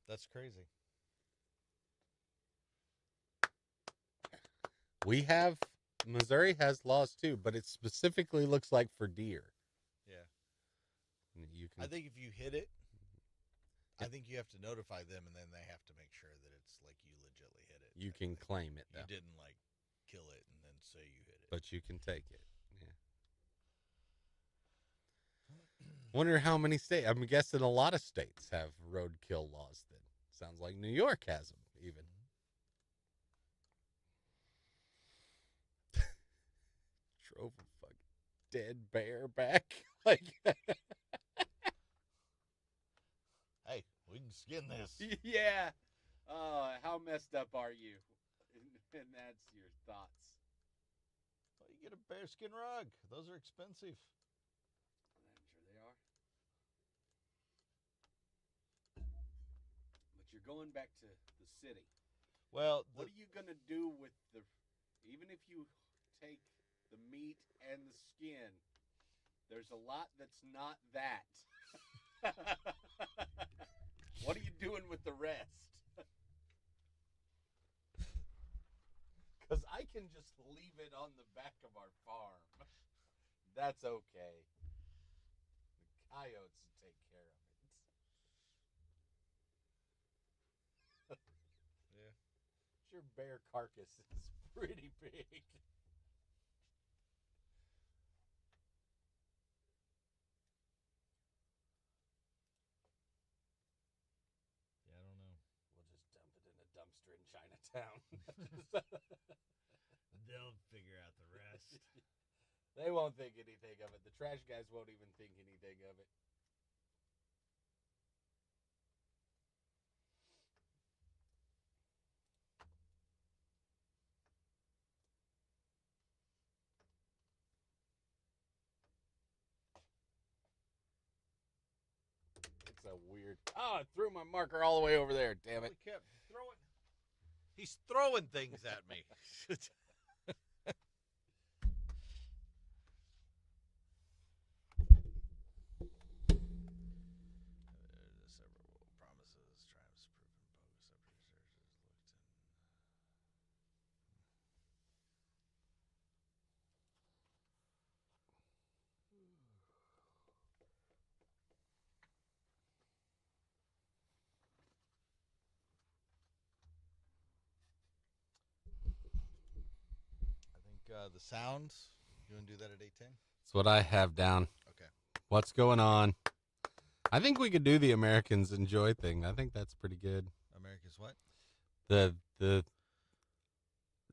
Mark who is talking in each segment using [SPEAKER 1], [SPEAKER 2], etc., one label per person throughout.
[SPEAKER 1] That's crazy.
[SPEAKER 2] We have Missouri has laws too, but it specifically looks like for deer.
[SPEAKER 1] Yeah.
[SPEAKER 2] You
[SPEAKER 1] I
[SPEAKER 2] can,
[SPEAKER 1] think if you hit it, I
[SPEAKER 2] yep,
[SPEAKER 1] think you have to notify them, and then they have to make sure that it's like you legitly hit it,
[SPEAKER 2] you
[SPEAKER 1] type of
[SPEAKER 2] can
[SPEAKER 1] thing.
[SPEAKER 2] claim it
[SPEAKER 1] You
[SPEAKER 2] though,
[SPEAKER 1] didn't like kill it and then say you hit it.
[SPEAKER 2] but you can take it. Yeah. Wonder how many states. I'm guessing a lot of states have roadkill laws. Then sounds like New York has them. Even drove a fucking dead bear back. Like,
[SPEAKER 1] Hey, we can skin this.
[SPEAKER 2] yeah. How messed up are you? And that's your thoughts.
[SPEAKER 1] Well, you get a bearskin rug. Those are expensive.
[SPEAKER 2] I'm sure they are. But you're going back to the city.
[SPEAKER 1] Well,
[SPEAKER 2] What are you gonna do with the? Even if you take the meat and the skin, there's a lot that's not that. What are you doing with the rest? Because I can just leave it on the back of our farm. That's okay. The coyotes will take care of it.
[SPEAKER 1] yeah,
[SPEAKER 2] Your bear carcass is pretty big.
[SPEAKER 1] yeah, I don't know.
[SPEAKER 2] We'll just dump it in a dumpster in Chinatown.
[SPEAKER 1] They'll figure out the rest.
[SPEAKER 2] They won't think anything of it. The trash guys won't even think anything of it. It's a weird. Oh, I threw my marker all the way over there. Damn it.
[SPEAKER 1] He kept throwing. He's throwing things at me. Several promises, triumphs proven bogus after researchers looked in. I think the sound. You want to do that at 8:10?
[SPEAKER 2] That's what I have down.
[SPEAKER 1] Okay.
[SPEAKER 2] What's going on? I think we could do the Americans enjoy thing. I think that's pretty good.
[SPEAKER 1] America's what?
[SPEAKER 2] The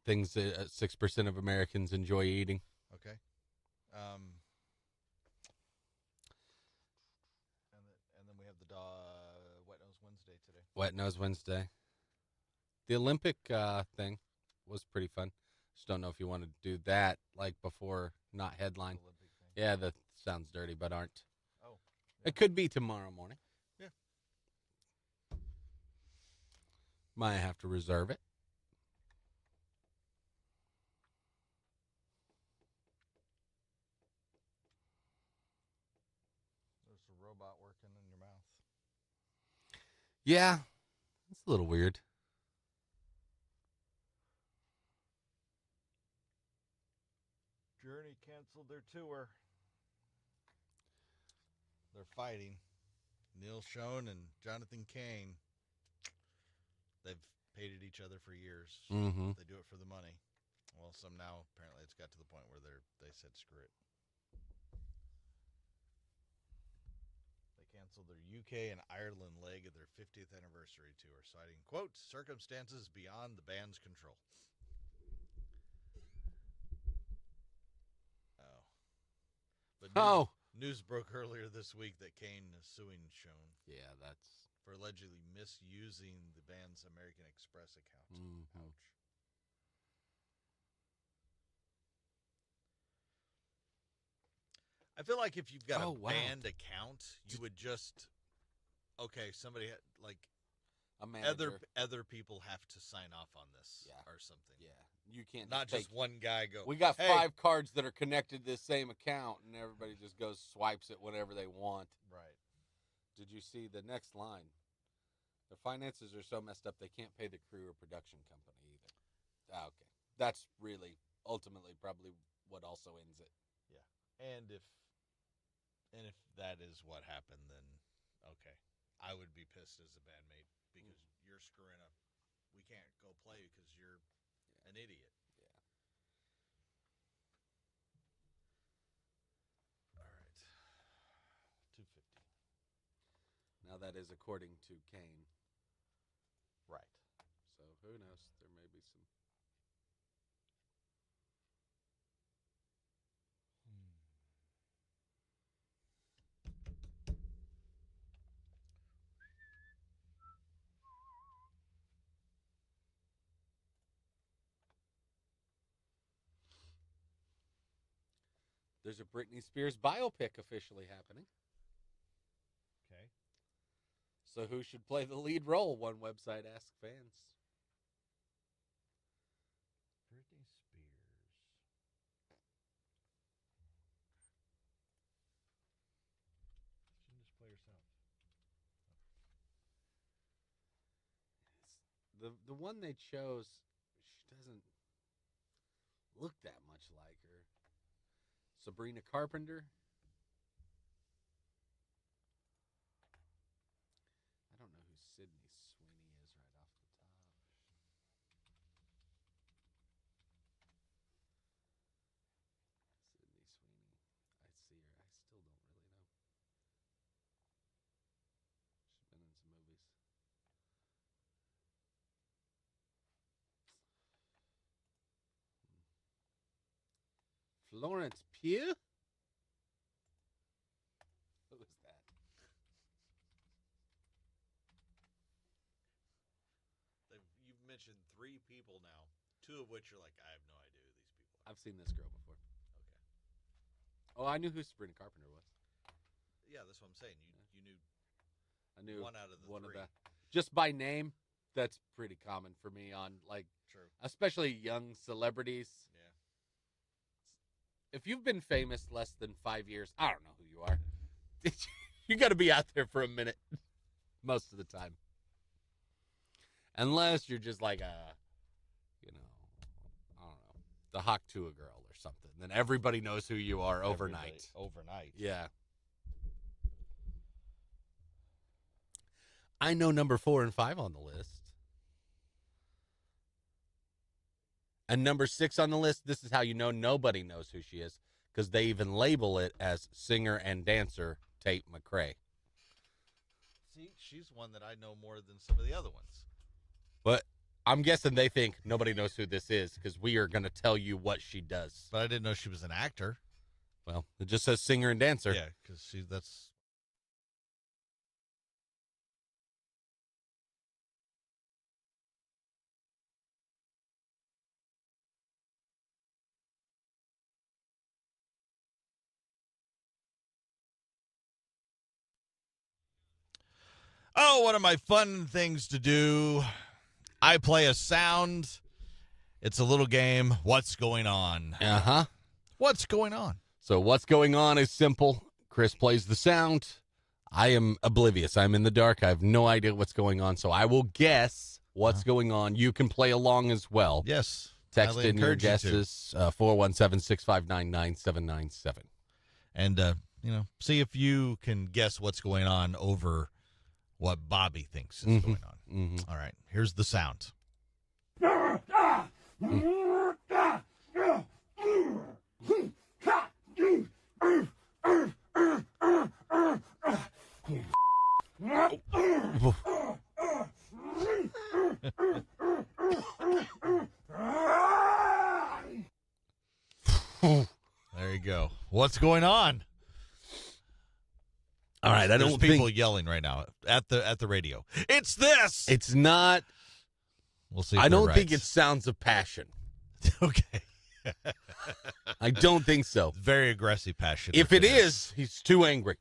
[SPEAKER 2] things that 6% of Americans enjoy eating.
[SPEAKER 1] Okay. And then we have the Wet Nose Wednesday today.
[SPEAKER 2] Wet Nose Wednesday. The Olympic thing was pretty fun. Just don't know if you want to do that like before, not headline.
[SPEAKER 1] Olympic thing.
[SPEAKER 2] Yeah, that sounds dirty, but aren't.
[SPEAKER 1] Oh. Yeah.
[SPEAKER 2] It could be tomorrow morning.
[SPEAKER 1] Yeah.
[SPEAKER 2] Might have to reserve it.
[SPEAKER 1] There's a robot working in your mouth.
[SPEAKER 2] Yeah, it's a little weird.
[SPEAKER 1] Journey canceled their tour. They're fighting. Neil Schon and Jonathan Cain. They've hated each other for years.
[SPEAKER 2] Mm-hmm.
[SPEAKER 1] They do it for the money. Well, some now apparently it's got to the point where they said screw it. They canceled their UK and Ireland leg of their 50th anniversary tour, citing quote circumstances beyond the band's control. Oh, but news broke earlier this week that Cain is suing Schon.
[SPEAKER 2] Yeah, that's
[SPEAKER 1] for allegedly misusing the band's American Express account.
[SPEAKER 2] Mm-hmm.
[SPEAKER 1] Ouch. I feel like if you've got a band account, you would just somebody like other people have to sign off on this or something.
[SPEAKER 2] Yeah, you can't
[SPEAKER 1] not just one guy go.
[SPEAKER 2] We got 5 cards that are connected to the same account, and everybody just goes swipes it whatever they want.
[SPEAKER 1] Right.
[SPEAKER 2] Did you see the next line?
[SPEAKER 3] Their finances are so messed up they can't pay the crew or production company either. Okay. That's really ultimately probably what also ends it.
[SPEAKER 1] Yeah. And if that is what happened, then okay. I would be pissed as a bandmate because you're screwing up. We can't go play because you're an idiot.
[SPEAKER 3] Yeah.
[SPEAKER 1] All right. 250.
[SPEAKER 3] Now that is according to Kane.
[SPEAKER 1] Right.
[SPEAKER 3] So who knows? There may be some. There's a Britney Spears biopic officially happening.
[SPEAKER 1] Okay.
[SPEAKER 3] So who should play the lead role? One website asked fans.
[SPEAKER 1] Britney Spears. She can just play herself.
[SPEAKER 3] The one they chose, she doesn't look that much like her. Sabrina Carpenter. I don't know who Sydney Sweeney is right off the top. Sydney Sweeney. I see her. I still don't really know. She's been in some movies. Florence Pugh? Who was that?
[SPEAKER 1] You've mentioned 3 people now, 2 of which are like, I have no idea who these people are.
[SPEAKER 3] I've seen this girl before.
[SPEAKER 1] Okay.
[SPEAKER 3] Oh, I knew who Sabrina Carpenter was.
[SPEAKER 1] Yeah, that's what I'm saying. You knew
[SPEAKER 3] I knew
[SPEAKER 1] one out of the 3.
[SPEAKER 3] Just by name, that's pretty common for me on, like,
[SPEAKER 1] True.
[SPEAKER 3] especially young celebrities.
[SPEAKER 1] Yeah.
[SPEAKER 3] If you've been famous less than 5 years, I don't know who you are. You got to be out there for a minute most of the time. Unless you're just like I don't know, the Hawk-Tuah girl or something. Then everybody knows who you are overnight.
[SPEAKER 1] Overnight.
[SPEAKER 3] Yeah. I know number 4 and 5 on the list. And number 6 on the list, this is how you know nobody knows who she is, because they even label it as singer and dancer Tate McRae.
[SPEAKER 1] See, she's one that I know more than some of the other ones.
[SPEAKER 3] But I'm guessing they think nobody knows who this is because we are going to tell you what she does.
[SPEAKER 1] But I didn't know she was an actor.
[SPEAKER 3] Well, it just says singer and dancer.
[SPEAKER 1] Yeah, because that's... Oh, one of my fun things to do. I play a sound. It's a little game. What's going on?
[SPEAKER 3] Uh-huh.
[SPEAKER 1] What's going on?
[SPEAKER 3] So what's going on is simple. Chris plays the sound. I am oblivious. I'm in the dark. I have no idea what's going on. So I will guess what's going on. You can play along as well.
[SPEAKER 1] Yes.
[SPEAKER 3] Text in your guesses, 417-659-9797.
[SPEAKER 1] And, see if you can guess what's going on over what Bobby thinks is going on.
[SPEAKER 3] Mm-hmm.
[SPEAKER 1] All right, here's the sound. There you go. What's going on?
[SPEAKER 3] All right,
[SPEAKER 1] There's people yelling right now at the radio. It's this.
[SPEAKER 3] It's not.
[SPEAKER 1] We'll see.
[SPEAKER 3] I don't think it's sounds of passion.
[SPEAKER 1] Okay.
[SPEAKER 3] I don't think so.
[SPEAKER 1] Very aggressive passion.
[SPEAKER 3] If it is, he's too angry.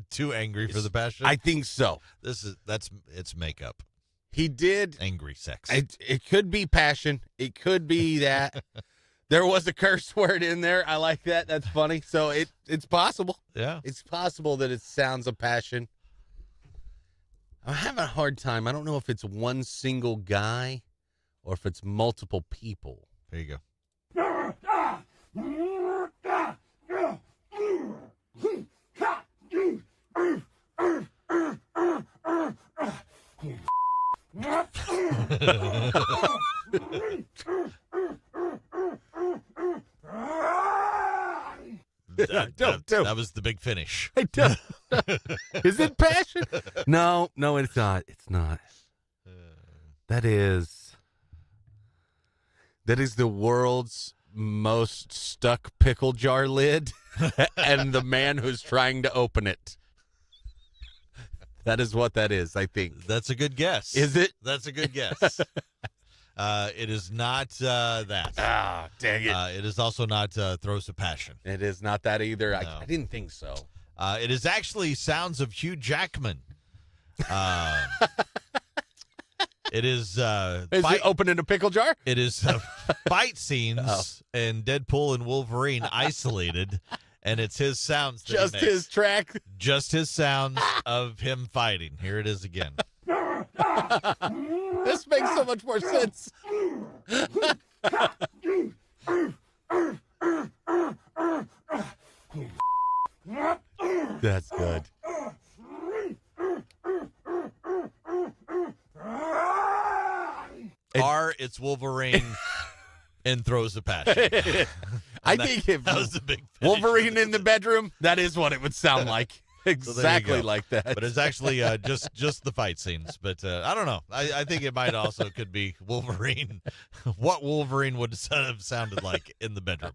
[SPEAKER 1] Too angry for the passion.
[SPEAKER 3] I think so.
[SPEAKER 1] It's makeup.
[SPEAKER 3] He did
[SPEAKER 1] angry sex.
[SPEAKER 3] It could be passion. It could be that. There was a curse word in there. I like that. That's funny. So it's possible.
[SPEAKER 1] Yeah.
[SPEAKER 3] It's possible that it sounds of passion. I'm having a hard time. I don't know if it's one single guy or if it's multiple people.
[SPEAKER 1] There you go. That was the big finish.
[SPEAKER 3] I don't. Is it passion? No, it's not. It's not. That is the world's most stuck pickle jar lid and the man who's trying to open it. That is what that is, I think.
[SPEAKER 1] That's a good guess.
[SPEAKER 3] Is it?
[SPEAKER 1] That's a good guess. It is not that.
[SPEAKER 3] Ah, dang it.
[SPEAKER 1] It is also not Throws of Passion.
[SPEAKER 3] It is not that either.
[SPEAKER 1] No.
[SPEAKER 3] I didn't think so.
[SPEAKER 1] It is actually Sounds of Hugh Jackman. It is
[SPEAKER 3] Is it opening a pickle jar?
[SPEAKER 1] It is fight scenes and Deadpool and Wolverine isolated, and it's his sounds. That
[SPEAKER 3] Just
[SPEAKER 1] he makes.
[SPEAKER 3] his track.
[SPEAKER 1] Just his sounds of him fighting. Here it is again.
[SPEAKER 3] This makes so much more sense. That's good.
[SPEAKER 1] It's Wolverine and Throws of Passion.
[SPEAKER 3] I think if
[SPEAKER 1] that was the big finish.
[SPEAKER 3] Wolverine in the bedroom, that is what it would sound like. Exactly
[SPEAKER 1] go.
[SPEAKER 3] like that.
[SPEAKER 1] But it's actually just the fight scenes. But I don't know. I think it might also could be Wolverine. What Wolverine would have sounded like in the bedroom.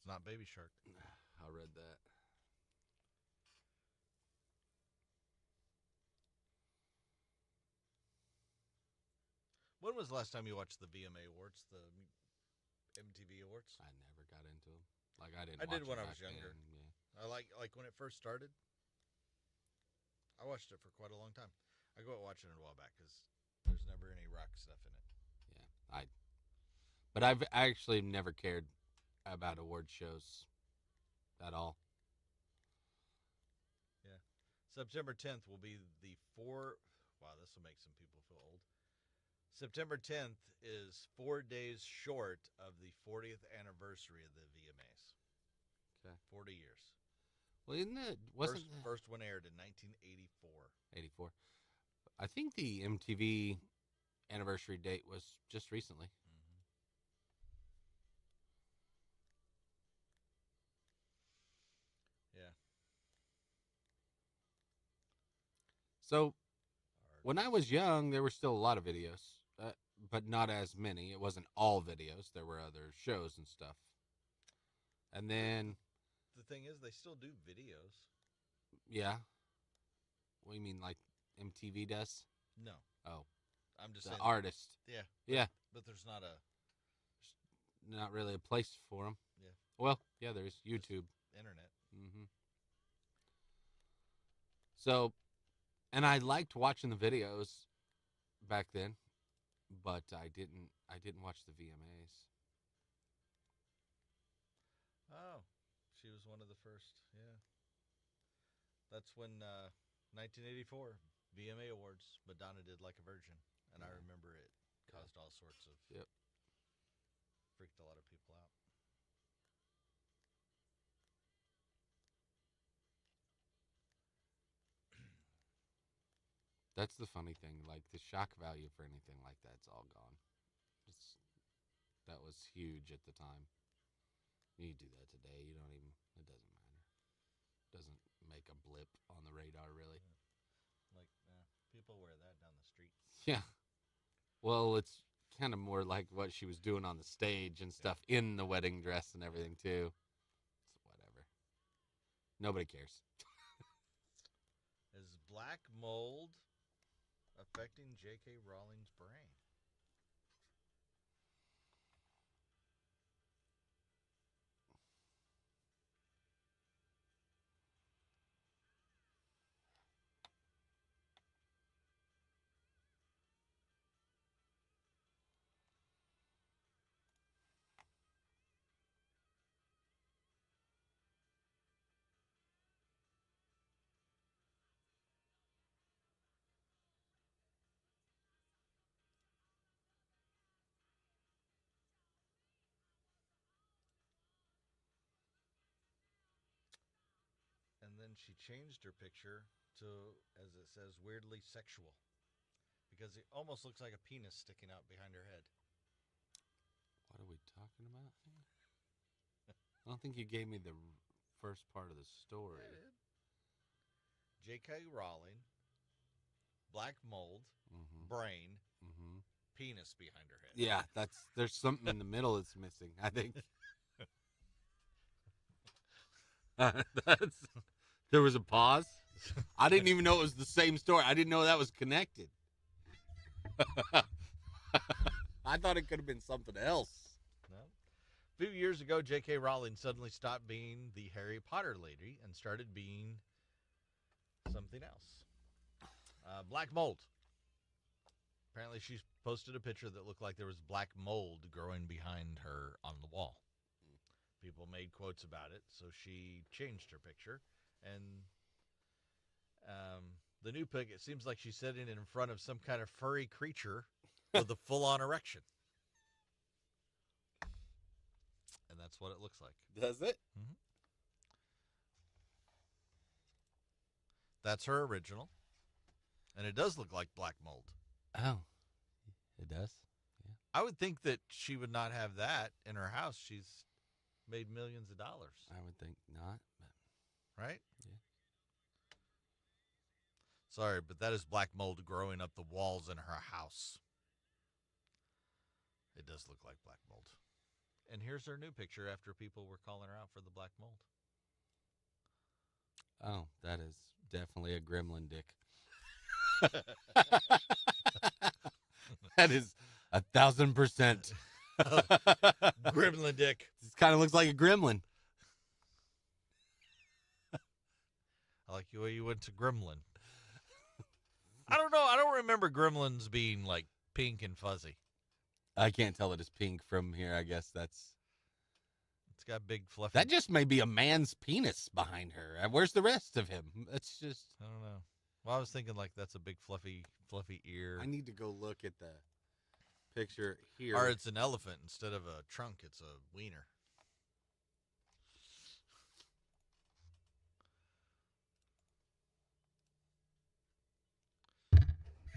[SPEAKER 1] not Baby Shark.
[SPEAKER 3] I read that.
[SPEAKER 1] When was the last time you watched the VMA Awards, the MTV Awards?
[SPEAKER 3] I never got into them. Like I didn't.
[SPEAKER 1] I did
[SPEAKER 3] watch
[SPEAKER 1] when
[SPEAKER 3] them
[SPEAKER 1] I was
[SPEAKER 3] back
[SPEAKER 1] younger.
[SPEAKER 3] then, yeah.
[SPEAKER 1] I like when it first started. I watched it for quite a long time. I go out watching it a while back because there's never any rock stuff in it.
[SPEAKER 3] Yeah, but I've actually never cared about award shows at all.
[SPEAKER 1] September 10th will be the Wow, this will make some people feel old. September 10th is 4 days short of the 40th anniversary of the VMAs.
[SPEAKER 3] Okay.
[SPEAKER 1] 40 years.
[SPEAKER 3] Well, isn't it wasn't
[SPEAKER 1] First one aired in 1984.
[SPEAKER 3] 84? I think the MTV anniversary date was just recently.
[SPEAKER 1] Mm-hmm. Yeah.
[SPEAKER 3] So when I was young, there were still a lot of videos, but not as many. It wasn't all videos. There were other shows and stuff. And then,
[SPEAKER 1] The thing is, they still do videos.
[SPEAKER 3] yeah. What do you mean, like MTV does?
[SPEAKER 1] No.
[SPEAKER 3] Oh,
[SPEAKER 1] I'm just
[SPEAKER 3] the
[SPEAKER 1] saying.
[SPEAKER 3] artist.
[SPEAKER 1] Yeah.
[SPEAKER 3] Yeah.
[SPEAKER 1] But there's not a
[SPEAKER 3] Not really a place for them.
[SPEAKER 1] Yeah.
[SPEAKER 3] Well, yeah, there's YouTube.
[SPEAKER 1] internet.
[SPEAKER 3] Mm-hmm. So, and I liked watching the videos back then, but I didn't watch the VMAs.
[SPEAKER 1] Oh, she was one of the first. Yeah. That's when 1984 VMA Awards, Madonna did Like a Virgin, and I
[SPEAKER 3] Yeah.
[SPEAKER 1] remember it caused all sorts of.
[SPEAKER 3] Yep.
[SPEAKER 1] Freaked a lot of people out.
[SPEAKER 3] That's the funny thing. Like the shock value for anything like that's all gone. That was huge at the time. You do that today, you don't even. It doesn't matter. Doesn't make a blip on the radar, really.
[SPEAKER 1] Like, people wear that down the street.
[SPEAKER 3] Yeah. Well, it's kind of more like what she was doing on the stage and stuff in the wedding dress and everything too. It's whatever. Nobody cares.
[SPEAKER 1] Is black mold affecting J.K. Rowling's brain? And then she changed her picture to, as it says, weirdly sexual. Because it almost looks like a penis sticking out behind her head.
[SPEAKER 3] What are we talking about here? I don't think you gave me the first part of the story.
[SPEAKER 1] J.K. Rowling, black mold,
[SPEAKER 3] Mm-hmm.
[SPEAKER 1] brain,
[SPEAKER 3] Mm-hmm.
[SPEAKER 1] penis behind her head.
[SPEAKER 3] Yeah, there's something in the middle that's missing, I think. There was a pause. I didn't even know it was the same story. I didn't know that was connected. I thought it could have been something else.
[SPEAKER 1] No. A few years ago, J.K. Rowling suddenly stopped being the Harry Potter lady and started being something else. Black mold. Apparently, she posted a picture that looked like there was black mold growing behind her on the wall. People made quotes about it, so she changed her picture. And the new pic, it seems like she's sitting in front of some kind of furry creature with a full-on erection. And that's what it looks like.
[SPEAKER 3] Does it?
[SPEAKER 1] Mm-hmm. That's her original. And it does look like black mold.
[SPEAKER 3] Oh, it does?
[SPEAKER 1] I would think that she would not have that in her house. She's made millions of dollars.
[SPEAKER 3] I would think not. But
[SPEAKER 1] Right?
[SPEAKER 3] Yeah.
[SPEAKER 1] Sorry, but that is black mold growing up the walls in her house. It does look like black mold. And here's her new picture after people were calling her out for the black mold.
[SPEAKER 3] Oh, that is definitely a gremlin dick. That is 1,000%.
[SPEAKER 1] Gremlin dick.
[SPEAKER 3] This kind of looks like a gremlin.
[SPEAKER 1] I like the way you went to gremlin. I don't know. I don't remember gremlins being like pink and fuzzy.
[SPEAKER 3] I can't tell it is pink from here. I guess that's...
[SPEAKER 1] It's got big fluffy.
[SPEAKER 3] That just may be a man's penis behind her. Where's the rest of him? It's just...
[SPEAKER 1] I don't know. Well, I was thinking like that's a big fluffy ear.
[SPEAKER 3] I need to go look at the picture here.
[SPEAKER 1] Or it's an elephant instead of a trunk. It's a wiener.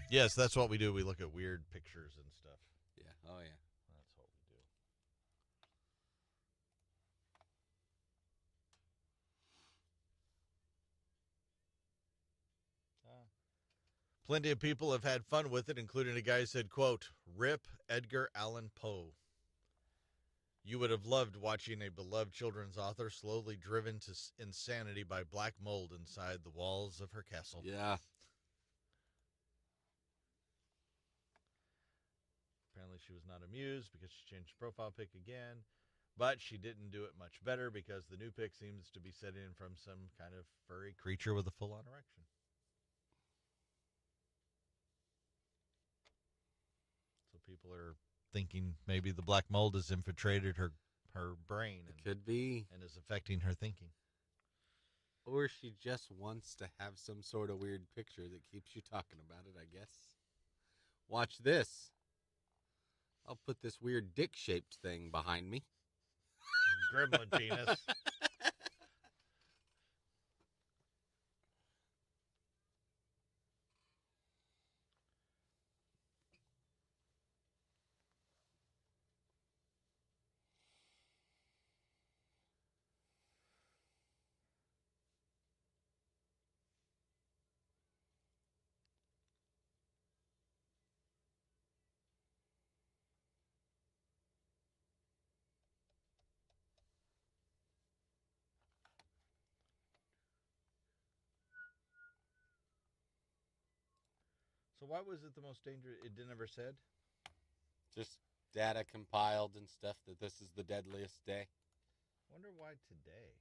[SPEAKER 1] Yes, that's what we do. We look at weird pictures and stuff.
[SPEAKER 3] Yeah. Oh, yeah.
[SPEAKER 1] That's what we do. Plenty of people have had fun with it, including a guy who said, quote, "Rip Edgar Allan Poe. You would have loved watching a beloved children's author slowly driven to insanity by black mold inside the walls of her castle."
[SPEAKER 3] Yeah.
[SPEAKER 1] Apparently she was not amused because she changed the profile pic again, but she didn't do it much better because the new pic seems to be set in from some kind of furry creature with a full-on erection. So people are thinking maybe the black mold has infiltrated her brain
[SPEAKER 3] It could be.
[SPEAKER 1] and is affecting her thinking.
[SPEAKER 3] Or she just wants to have some sort of weird picture that keeps you talking about it, I guess. Watch this. I'll put this weird dick-shaped thing behind me.
[SPEAKER 1] Gremlin penis. So why was it the most dangerous? It never said?
[SPEAKER 3] Just data compiled and stuff that this is the deadliest day.
[SPEAKER 1] Wonder why today?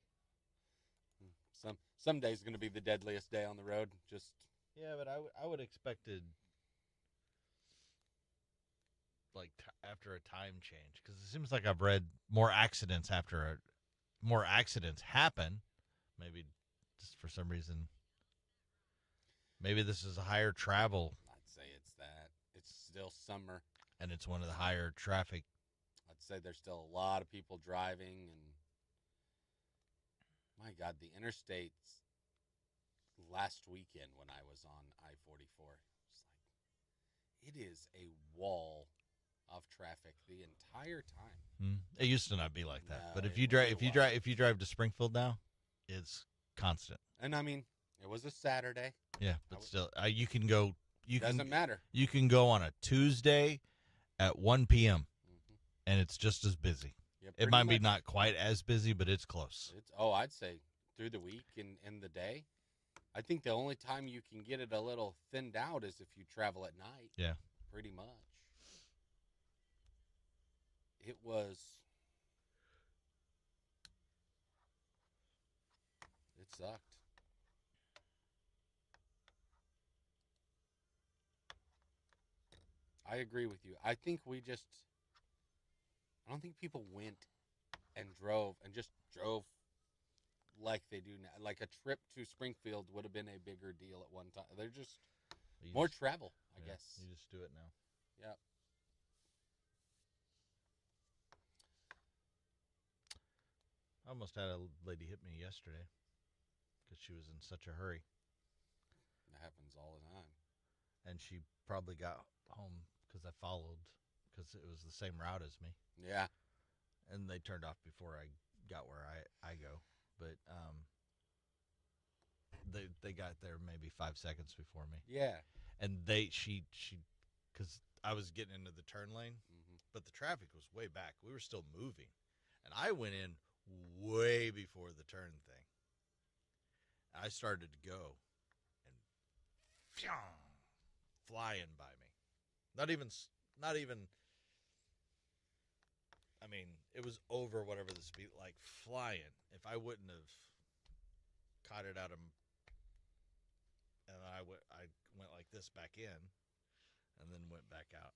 [SPEAKER 3] Some day's going to be the deadliest day on the road. Just
[SPEAKER 1] Yeah, but I would expected like after a time change, because it seems like I've read more accidents more accidents happen. Maybe just for some reason. Maybe this is a higher travel,
[SPEAKER 3] I'd say it's that. It's still summer.
[SPEAKER 1] and it's one of the higher traffic.
[SPEAKER 3] I'd say there's still a lot of people driving, and my God, the interstates last weekend when I was on I-44, it's like it is a wall of traffic the entire time.
[SPEAKER 1] It used to not be like that,
[SPEAKER 3] No,
[SPEAKER 1] but if
[SPEAKER 3] it
[SPEAKER 1] you drive,
[SPEAKER 3] really
[SPEAKER 1] if you drive to Springfield now, it's constant.
[SPEAKER 3] And I mean, it was a Saturday.
[SPEAKER 1] Yeah, but still, you can go.
[SPEAKER 3] Doesn't matter.
[SPEAKER 1] You can go on a Tuesday at 1 p.m.
[SPEAKER 3] Mm-hmm.
[SPEAKER 1] and it's just as busy.
[SPEAKER 3] Yeah,
[SPEAKER 1] It
[SPEAKER 3] pretty
[SPEAKER 1] might be
[SPEAKER 3] much.
[SPEAKER 1] not quite as busy, but it's close.
[SPEAKER 3] I'd say through the week and in the day. I think the only time you can get it a little thinned out is if you travel at night.
[SPEAKER 1] Yeah.
[SPEAKER 3] Pretty much. It was. It sucked. I agree with you. I think I don't think people went and drove like they do now. Like a trip to Springfield would have been a bigger deal at one time. They're just more travel, I guess.
[SPEAKER 1] You just do it now.
[SPEAKER 3] Yep.
[SPEAKER 1] I almost had a lady hit me yesterday because she was in such a hurry,
[SPEAKER 3] That happens all the time.
[SPEAKER 1] and she probably got home because I followed, because it was the same route as me,
[SPEAKER 3] Yeah.
[SPEAKER 1] and they turned off before I got where I go. But they got there maybe 5 seconds before me,
[SPEAKER 3] Yeah.
[SPEAKER 1] and she because I was getting into the turn lane,
[SPEAKER 3] Mm-hmm.
[SPEAKER 1] but the traffic was way back. We were still moving. And I went in way before the turn thing. I started to go, and flying by me. Not even. I mean, it was over whatever the speed, like flying. If I wouldn't have caught it out of, and I went like this back in, and then went back out.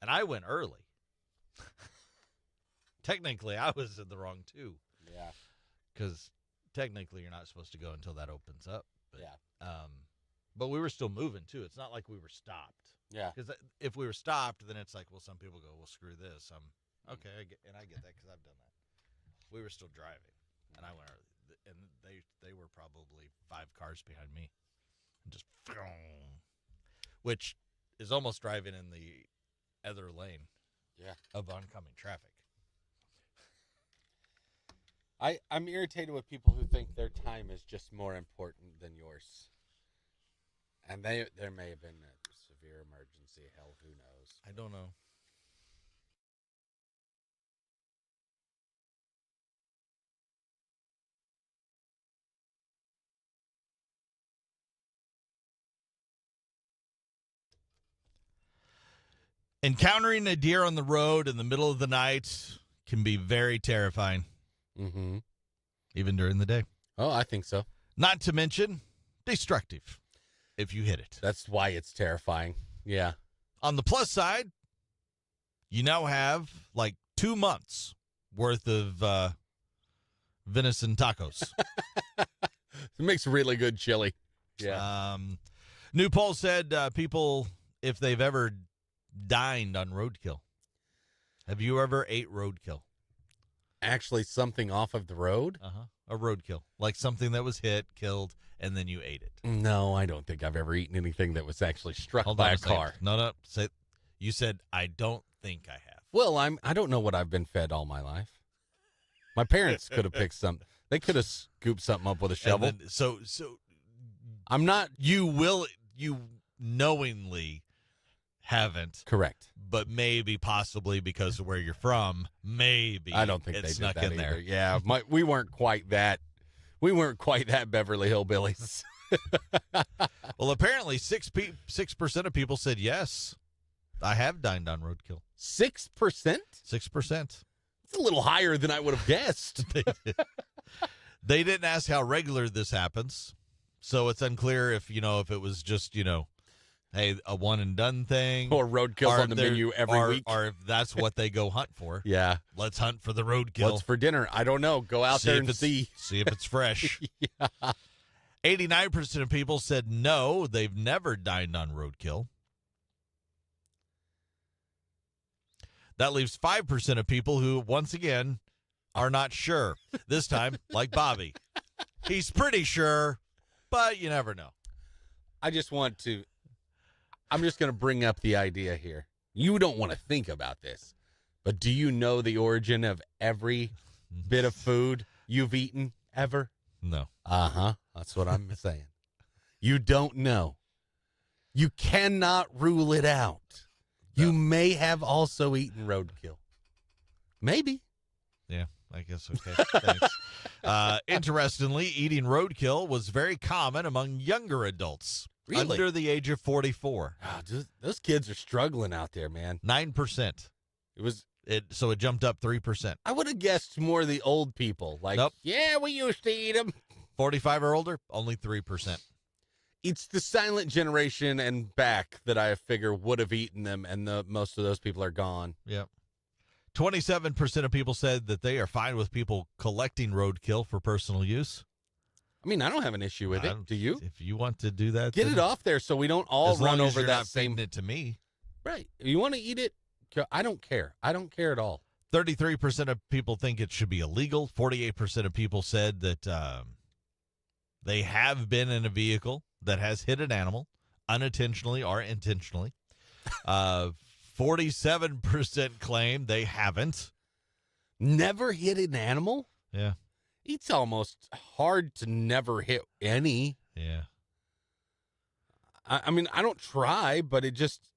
[SPEAKER 1] And I went early. Technically, I was in the wrong too.
[SPEAKER 3] Yeah.
[SPEAKER 1] Because technically, you're not supposed to go until that opens up. But,
[SPEAKER 3] Yeah.
[SPEAKER 1] But we were still moving too. It's not like we were stopped.
[SPEAKER 3] Yeah.
[SPEAKER 1] Because if we were stopped, then it's like, well, some people go, well, screw this. Okay, I get that because I've done that. We were still driving, and I went early, and they were probably 5 cars behind me, and just, which is almost driving in the other lane, of oncoming traffic.
[SPEAKER 3] I'm irritated with people who think their time is just more important than yours, and there may have been a severe emergency. Hell, who knows?
[SPEAKER 1] I don't know. Encountering a deer on the road in the middle of the night can be very terrifying.
[SPEAKER 3] Mm-hmm.
[SPEAKER 1] Even during the day.
[SPEAKER 3] Oh, I think so.
[SPEAKER 1] Not to mention destructive if you hit it.
[SPEAKER 3] That's why it's terrifying. Yeah.
[SPEAKER 1] On the plus side, you now have like 2 months worth of venison tacos.
[SPEAKER 3] It makes really good chili. Yeah.
[SPEAKER 1] New poll said people, if they've ever dined on roadkill. Have you ever ate roadkill?
[SPEAKER 3] Actually, something off of the road?
[SPEAKER 1] A roadkill. Like something that was hit, killed, and then you ate it.
[SPEAKER 3] No, I don't think I've ever eaten anything that was actually struck by a car.
[SPEAKER 1] No. You said, I don't think I have.
[SPEAKER 3] Well, I don't know what I've been fed all my life. My parents could have picked something. They could have scooped something up with a shovel.
[SPEAKER 1] Then, so
[SPEAKER 3] I'm not.
[SPEAKER 1] You knowingly haven't.
[SPEAKER 3] Correct.
[SPEAKER 1] But maybe, possibly, because of where you're from, maybe
[SPEAKER 3] I don't think
[SPEAKER 1] it
[SPEAKER 3] they
[SPEAKER 1] snuck
[SPEAKER 3] did that
[SPEAKER 1] in
[SPEAKER 3] either.
[SPEAKER 1] there.
[SPEAKER 3] Yeah, we weren't quite that. We weren't quite that Beverly Hillbillies.
[SPEAKER 1] Well, apparently 6% of people said yes. I have dined on roadkill.
[SPEAKER 3] 6%?
[SPEAKER 1] 6%.
[SPEAKER 3] It's a little higher than I would have guessed.
[SPEAKER 1] They didn't ask how regular this happens, so it's unclear if it was just hey, a one and done thing,
[SPEAKER 3] Or roadkill's on the menu every week.
[SPEAKER 1] or if that's what they go hunt for.
[SPEAKER 3] Yeah.
[SPEAKER 1] Let's hunt for the roadkill.
[SPEAKER 3] What's for dinner? I don't know. Go out there and see.
[SPEAKER 1] See if it's fresh.
[SPEAKER 3] Yeah.
[SPEAKER 1] 89% of people said no, they've never dined on roadkill. That leaves 5% of people who, once again, are not sure. This time, like Bobby. He's pretty sure, but you never know.
[SPEAKER 3] I'm just going to bring up the idea here. You don't want to think about this, but do you know the origin of every bit of food you've eaten ever?
[SPEAKER 1] No.
[SPEAKER 3] Uh-huh. That's what I'm saying. You don't know. You cannot rule it out.
[SPEAKER 1] No.
[SPEAKER 3] You may have also eaten roadkill. Maybe.
[SPEAKER 1] Yeah, I guess okay. Thanks. Interestingly, eating roadkill was very common among younger adults.
[SPEAKER 3] Really?
[SPEAKER 1] Under the age of 44.
[SPEAKER 3] Oh, those kids are struggling out there, man.
[SPEAKER 1] 9%. So it jumped up 3%.
[SPEAKER 3] I would have guessed more the old people. Like,
[SPEAKER 1] Nope.
[SPEAKER 3] Yeah, we used to eat them.
[SPEAKER 1] 45 or older, only 3%.
[SPEAKER 3] It's the silent generation and back that I figure would have eaten them, and most of those people are gone.
[SPEAKER 1] Yep. 27% of people said that they are fine with people collecting roadkill for personal use.
[SPEAKER 3] I mean, I don't have an issue with it. Do you?
[SPEAKER 1] If you want to do that,
[SPEAKER 3] Get it off there so we don't all
[SPEAKER 1] as
[SPEAKER 3] run
[SPEAKER 1] long as
[SPEAKER 3] over
[SPEAKER 1] you're
[SPEAKER 3] that
[SPEAKER 1] not
[SPEAKER 3] same.
[SPEAKER 1] feeding it to me.
[SPEAKER 3] Right. You want to eat it? I don't care. I don't care at all.
[SPEAKER 1] 33% of people think it should be illegal. 48% of people said that they have been in a vehicle that has hit an animal, unintentionally or intentionally. 47% claim they haven't.
[SPEAKER 3] Never hit an animal?
[SPEAKER 1] Yeah.
[SPEAKER 3] It's almost hard to never hit any.
[SPEAKER 1] Yeah.
[SPEAKER 3] I mean, I don't try, but it just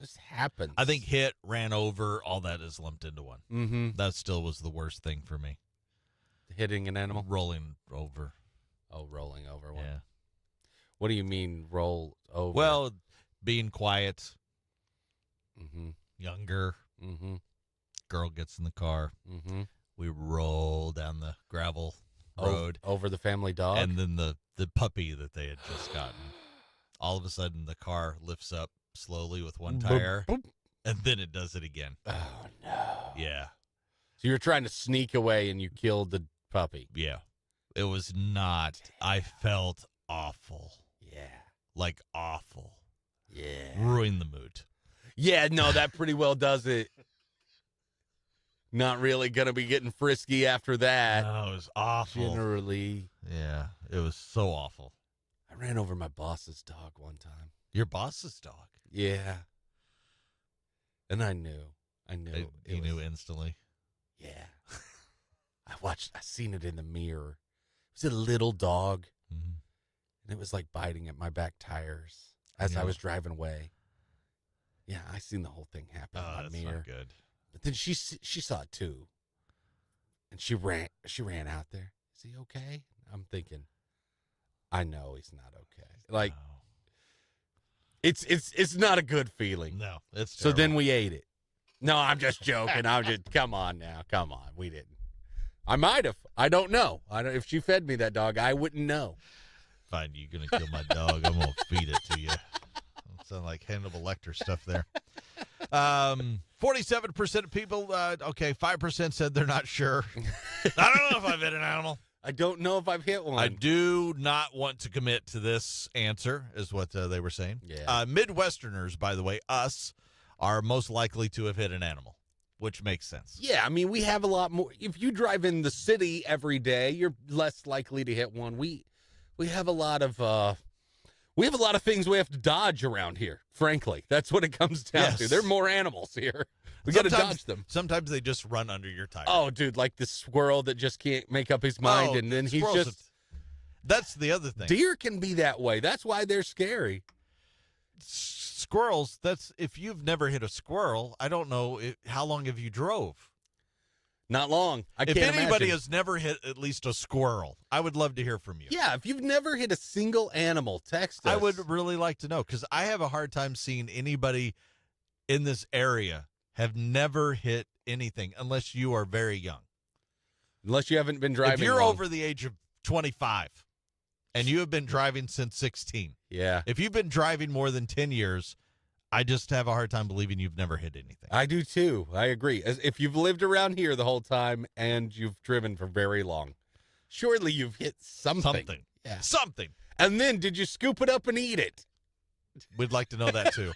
[SPEAKER 3] This happens.
[SPEAKER 1] I think hit, ran over, all that is lumped into one.
[SPEAKER 3] Mm-hmm.
[SPEAKER 1] That still was the worst thing for me.
[SPEAKER 3] Hitting an animal.
[SPEAKER 1] Rolling over.
[SPEAKER 3] Oh, rolling over one.
[SPEAKER 1] Yeah.
[SPEAKER 3] What do you mean roll over?
[SPEAKER 1] Well, being quiet,
[SPEAKER 3] Mm-hmm.
[SPEAKER 1] younger,
[SPEAKER 3] Mm-hmm.
[SPEAKER 1] girl gets in the car.
[SPEAKER 3] Mm-hmm.
[SPEAKER 1] We roll down the gravel road.
[SPEAKER 3] Over the family dog.
[SPEAKER 1] And then the puppy that they had just gotten. All of a sudden, the car lifts up slowly with one
[SPEAKER 3] Boop,
[SPEAKER 1] tire,
[SPEAKER 3] boop.
[SPEAKER 1] and then it does it again.
[SPEAKER 3] Oh no.
[SPEAKER 1] Yeah.
[SPEAKER 3] So you're trying to sneak away and you killed the puppy.
[SPEAKER 1] Yeah. It was not. I felt awful.
[SPEAKER 3] Yeah.
[SPEAKER 1] Like awful.
[SPEAKER 3] Yeah.
[SPEAKER 1] Ruined the mood.
[SPEAKER 3] Yeah, no, that pretty well does it. Not really going to be getting frisky after that.
[SPEAKER 1] No, it was awful.
[SPEAKER 3] Generally.
[SPEAKER 1] Yeah. It was so awful.
[SPEAKER 3] I ran over my boss's dog one time.
[SPEAKER 1] Your boss's dog.
[SPEAKER 3] Yeah. And I knew.
[SPEAKER 1] You knew instantly.
[SPEAKER 3] Yeah. I seen it in the mirror. It was a little dog,
[SPEAKER 1] Mm-hmm.
[SPEAKER 3] and it was like biting at my back tires as I
[SPEAKER 1] Yeah.
[SPEAKER 3] was driving away. Yeah, I seen the whole thing happen
[SPEAKER 1] Oh,
[SPEAKER 3] in my
[SPEAKER 1] that's
[SPEAKER 3] mirror.
[SPEAKER 1] not good.
[SPEAKER 3] But then she saw it too, and she ran out there. Is he okay? I'm thinking, I know he's not okay. Like it's not a good feeling.
[SPEAKER 1] No, it's
[SPEAKER 3] So then
[SPEAKER 1] terrible.
[SPEAKER 3] we ate it. No, I'm just joking. Come on now. Come on. We didn't. I might have. I don't know. If she fed me that dog, I wouldn't know.
[SPEAKER 1] Fine, you're gonna kill my dog. I'm gonna feed it to you. Sound like Hannibal Lecter stuff there. 47% of people. Okay, 5% said they're not sure. I don't know if I've hit an animal.
[SPEAKER 3] I don't know if I've hit one.
[SPEAKER 1] I do not want to commit to this answer, is what they were saying.
[SPEAKER 3] Yeah.
[SPEAKER 1] Midwesterners, by the way, us, are most likely to have hit an animal, which makes sense.
[SPEAKER 3] Yeah, I mean, we have a lot more. If you drive in the city every day, you're less likely to hit one. We have a lot of things we have to dodge around here. Frankly, that's what it comes down
[SPEAKER 1] Yes.
[SPEAKER 3] to. There are more animals here. We got to
[SPEAKER 1] Sometimes-
[SPEAKER 3] dodge them.
[SPEAKER 1] Sometimes they just run under your tire.
[SPEAKER 3] Oh, dude, like the squirrel that just can't make up his mind,
[SPEAKER 1] Oh,
[SPEAKER 3] and then he's
[SPEAKER 1] squirrels
[SPEAKER 3] just.
[SPEAKER 1] That's the other thing.
[SPEAKER 3] Deer can be that way. That's why they're scary.
[SPEAKER 1] Squirrels, if you've never hit a squirrel, I don't know how long have you drove.
[SPEAKER 3] Not long.
[SPEAKER 1] If
[SPEAKER 3] can't
[SPEAKER 1] anybody
[SPEAKER 3] imagine.
[SPEAKER 1] has never hit at least a squirrel, I would love to hear from you.
[SPEAKER 3] Yeah, if you've never hit a single animal, text us.
[SPEAKER 1] I would really like to know, because I have a hard time seeing anybody in this area have never hit anything unless you are very young.
[SPEAKER 3] Unless you haven't been driving.
[SPEAKER 1] If you're
[SPEAKER 3] long.
[SPEAKER 1] over the age of 25 and you have been driving since 16,
[SPEAKER 3] Yeah.
[SPEAKER 1] if you've been driving more than 10 years, I just have a hard time believing you've never hit anything.
[SPEAKER 3] I do too. I agree. If you've lived around here the whole time and you've driven for very long, surely you've hit something.
[SPEAKER 1] Something.
[SPEAKER 3] Yeah.
[SPEAKER 1] Something.
[SPEAKER 3] And then did you scoop it up and eat it?
[SPEAKER 1] We'd like to know that too.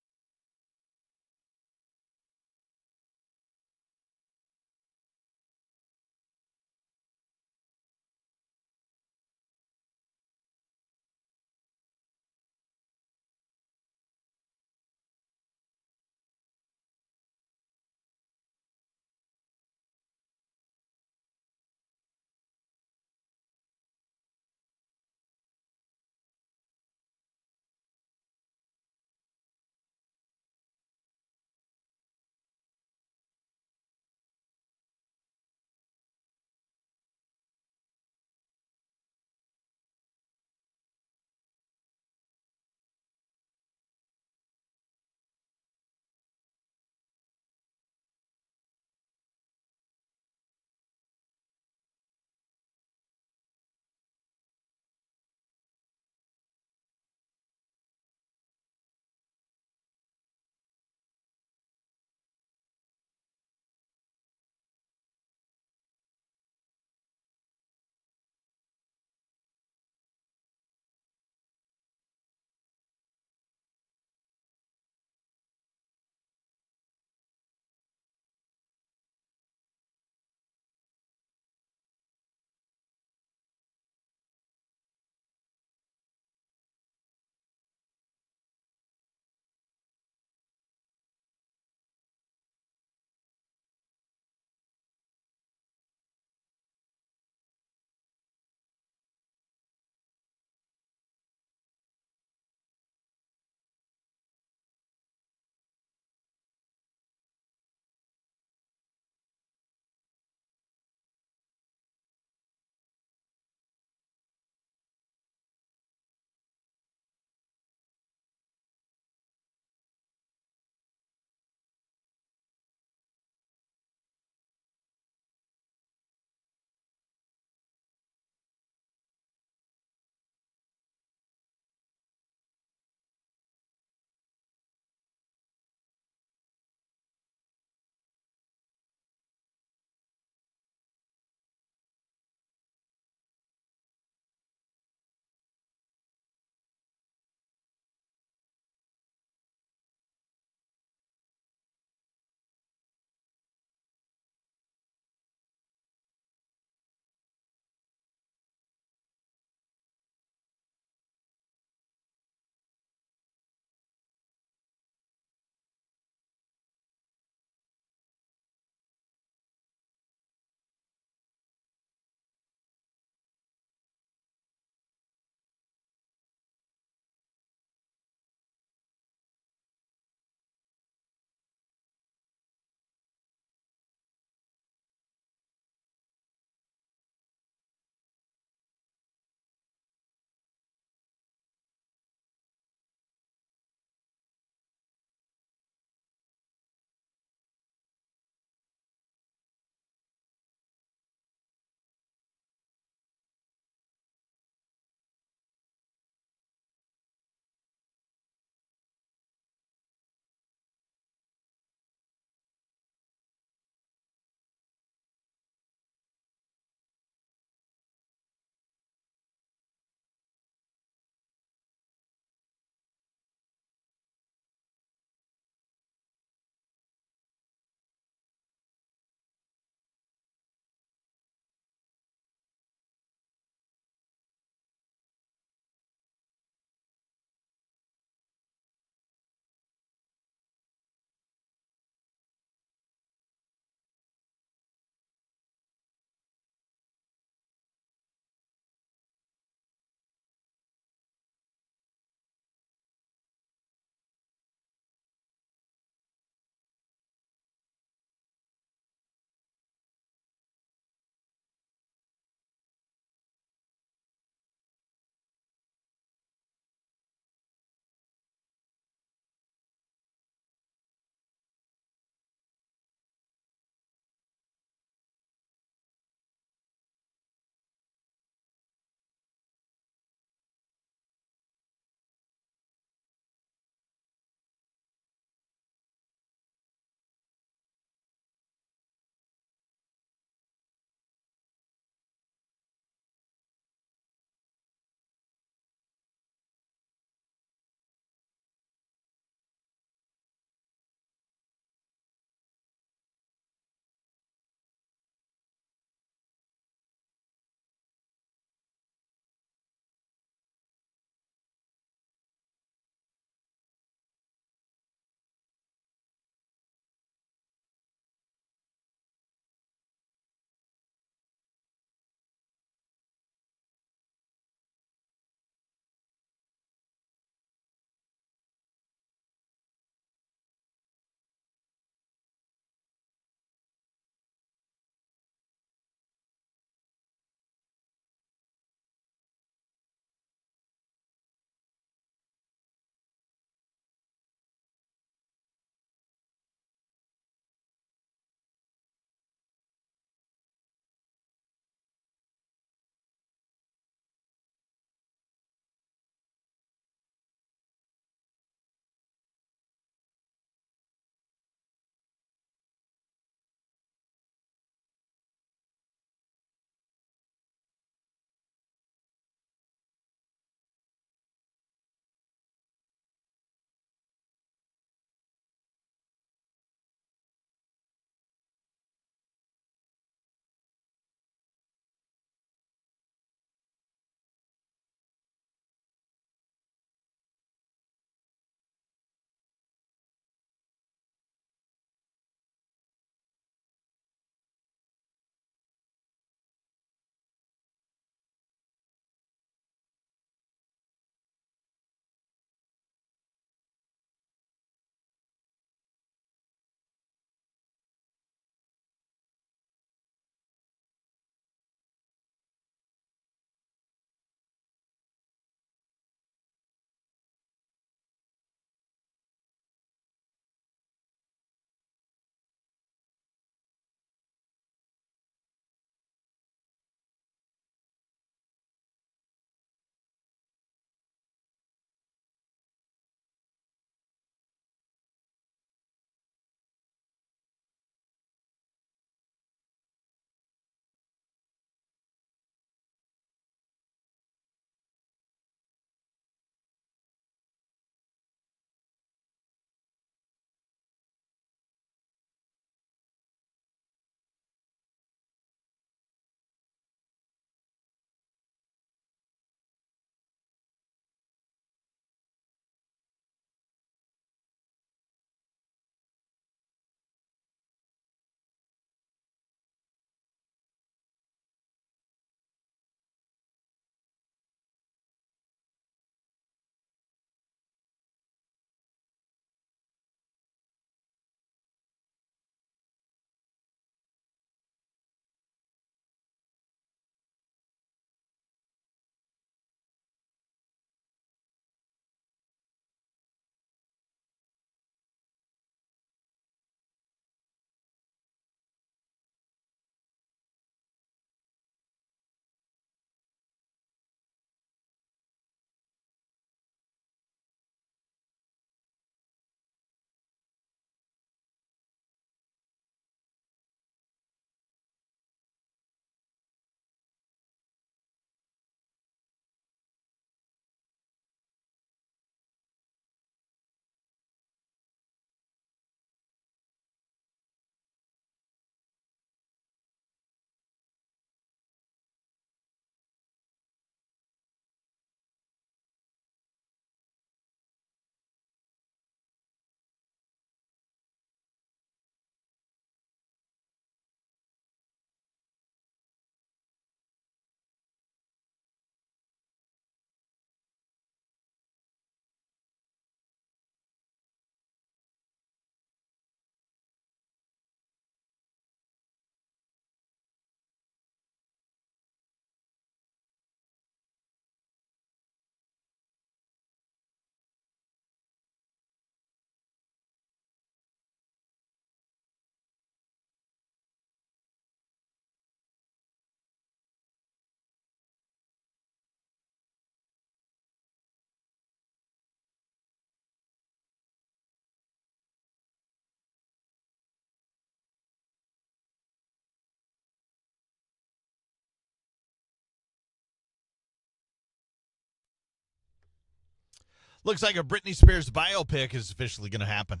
[SPEAKER 1] Looks like a Britney Spears biopic is officially going to happen.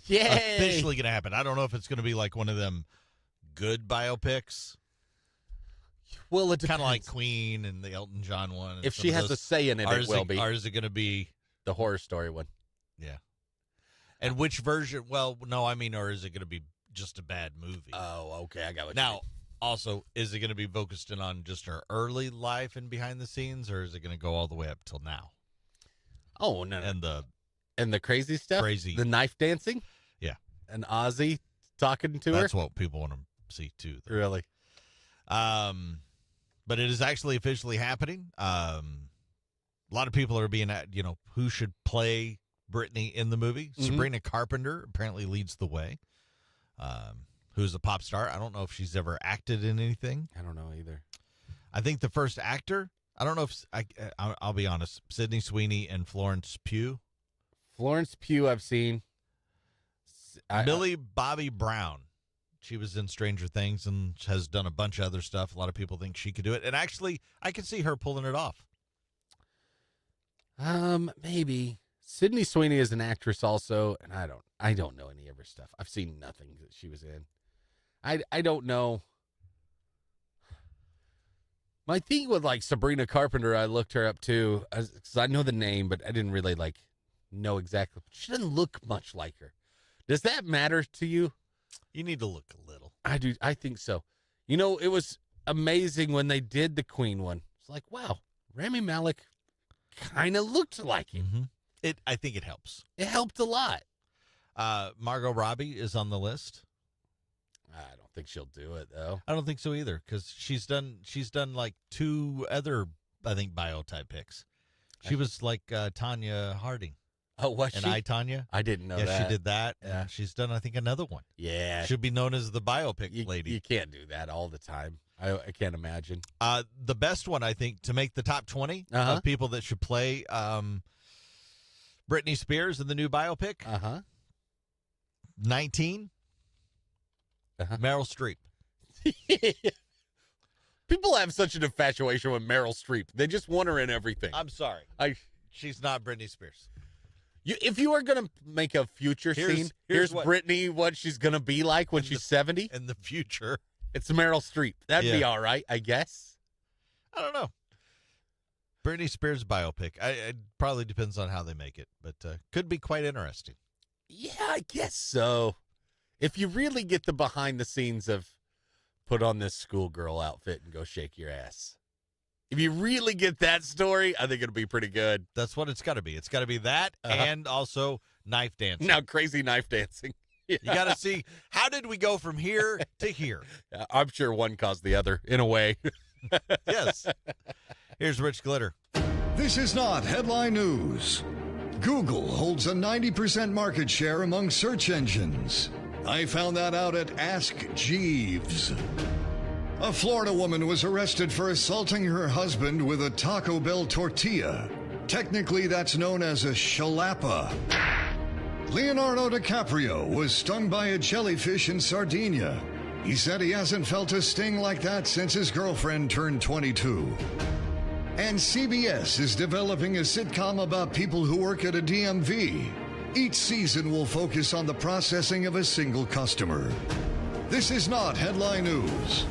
[SPEAKER 3] Yeah.
[SPEAKER 1] Officially going to happen. I don't know if it's going to be like one of them good biopics.
[SPEAKER 3] Well, it
[SPEAKER 1] Kind of like
[SPEAKER 3] depends.
[SPEAKER 1] Queen and the Elton John one. and
[SPEAKER 3] If
[SPEAKER 1] some
[SPEAKER 3] she
[SPEAKER 1] of
[SPEAKER 3] has
[SPEAKER 1] those.
[SPEAKER 3] a say in it, it will be.
[SPEAKER 1] Or is it going to be,
[SPEAKER 3] The Horror Story one.
[SPEAKER 1] yeah. And which version? Well, no, I mean, or is it going to be just a bad movie?
[SPEAKER 3] Oh, okay. I got what
[SPEAKER 1] Now, also, is it going to be focused in on just her early life and behind the scenes, or is it going to go all the way up till now?
[SPEAKER 3] Oh, no.
[SPEAKER 1] And
[SPEAKER 3] the crazy stuff?
[SPEAKER 1] Crazy.
[SPEAKER 3] The knife dancing?
[SPEAKER 1] Yeah.
[SPEAKER 3] And Ozzy talking to her?
[SPEAKER 1] that's what people want to see too. though.
[SPEAKER 3] Really?
[SPEAKER 1] But it is actually officially happening. A lot of people are being at, who should play Britney in the movie.
[SPEAKER 3] Mhm.
[SPEAKER 1] Sabrina Carpenter apparently leads the way. Who's a pop star. I don't know if she's ever acted in anything.
[SPEAKER 3] I don't know either.
[SPEAKER 1] I think the first actor, I don't know if, I'll be honest, Sydney Sweeney and Florence Pugh.
[SPEAKER 3] Florence Pugh, I've seen.
[SPEAKER 1] Millie Bobby Brown. She was in Stranger Things and has done a bunch of other stuff. A lot of people think she could do it. And actually, I could see her pulling it off.
[SPEAKER 3] Maybe. Sydney Sweeney is an actress also, and I don't know any of her stuff. I've seen nothing that she was in. I don't know. My thing with like Sabrina Carpenter, I looked her up too, because I know the name, but I didn't really know exactly. She doesn't look much like her. Does that matter to you?
[SPEAKER 1] You need to look a little.
[SPEAKER 3] I do. I think so. It was amazing when they did the Queen one. It's like, wow, Rami Malek kind of looked like him.
[SPEAKER 1] Mm-hmm. I think it helps.
[SPEAKER 3] It helped a lot.
[SPEAKER 1] Margot Robbie is on the list.
[SPEAKER 3] I don't think she'll do it though.
[SPEAKER 1] I don't think so either, because she's done like 2 other, I think, biotype picks. She was like Tanya Harding.
[SPEAKER 3] Oh, was
[SPEAKER 1] And
[SPEAKER 3] she?
[SPEAKER 1] I, Tanya.
[SPEAKER 3] I didn't know
[SPEAKER 1] Yeah,
[SPEAKER 3] that.
[SPEAKER 1] she did that.
[SPEAKER 3] Yeah.
[SPEAKER 1] And she's done, I think, another one.
[SPEAKER 3] Yeah.
[SPEAKER 1] Should be known as the biopic
[SPEAKER 3] You
[SPEAKER 1] lady.
[SPEAKER 3] can't do that all the time. I can't imagine.
[SPEAKER 1] The best one, I think, to make the top 20
[SPEAKER 3] Uh-huh.
[SPEAKER 1] of people that should play Britney Spears in the new biopic. 19,
[SPEAKER 3] Uh-huh.
[SPEAKER 1] Meryl Streep.
[SPEAKER 3] People have such an infatuation with Meryl Streep. They just want her in everything.
[SPEAKER 1] I'm sorry. She's not Britney Spears.
[SPEAKER 3] If you are going to make a future scene, here's
[SPEAKER 1] what-
[SPEAKER 3] Britney, what she's going to be like when
[SPEAKER 1] In
[SPEAKER 3] she's 70.
[SPEAKER 1] In the future,
[SPEAKER 3] It's Meryl Streep. That'd be
[SPEAKER 1] Yeah.
[SPEAKER 3] all right, I guess.
[SPEAKER 1] I don't know. Britney Spears biopic. It probably depends on how they make it, but could be quite interesting.
[SPEAKER 3] Yeah, I guess so. If you really get the behind the scenes of put on this schoolgirl outfit and go shake your ass. If you really get that story, I think it'll be pretty good.
[SPEAKER 1] That's what it's got to be. It's got to be that and also knife dancing.
[SPEAKER 3] Now, crazy knife dancing.
[SPEAKER 1] You got to see, how did we go from here to here?
[SPEAKER 3] I'm sure one caused the other, in a way.
[SPEAKER 1] Yes. Here's Rich Glitter.
[SPEAKER 4] This is not headline news. Google holds a 90% market share among search engines. I found that out at Ask Jeeves. A Florida woman was arrested for assaulting her husband with a Taco Bell tortilla. Technically, that's known as a shalapa. Leonardo DiCaprio was stung by a jellyfish in Sardinia. He said he hasn't felt a sting like that since his girlfriend turned 22. And CBS is developing a sitcom about people who work at a DMV. Each season will focus on the processing of a single customer. This is not headline news.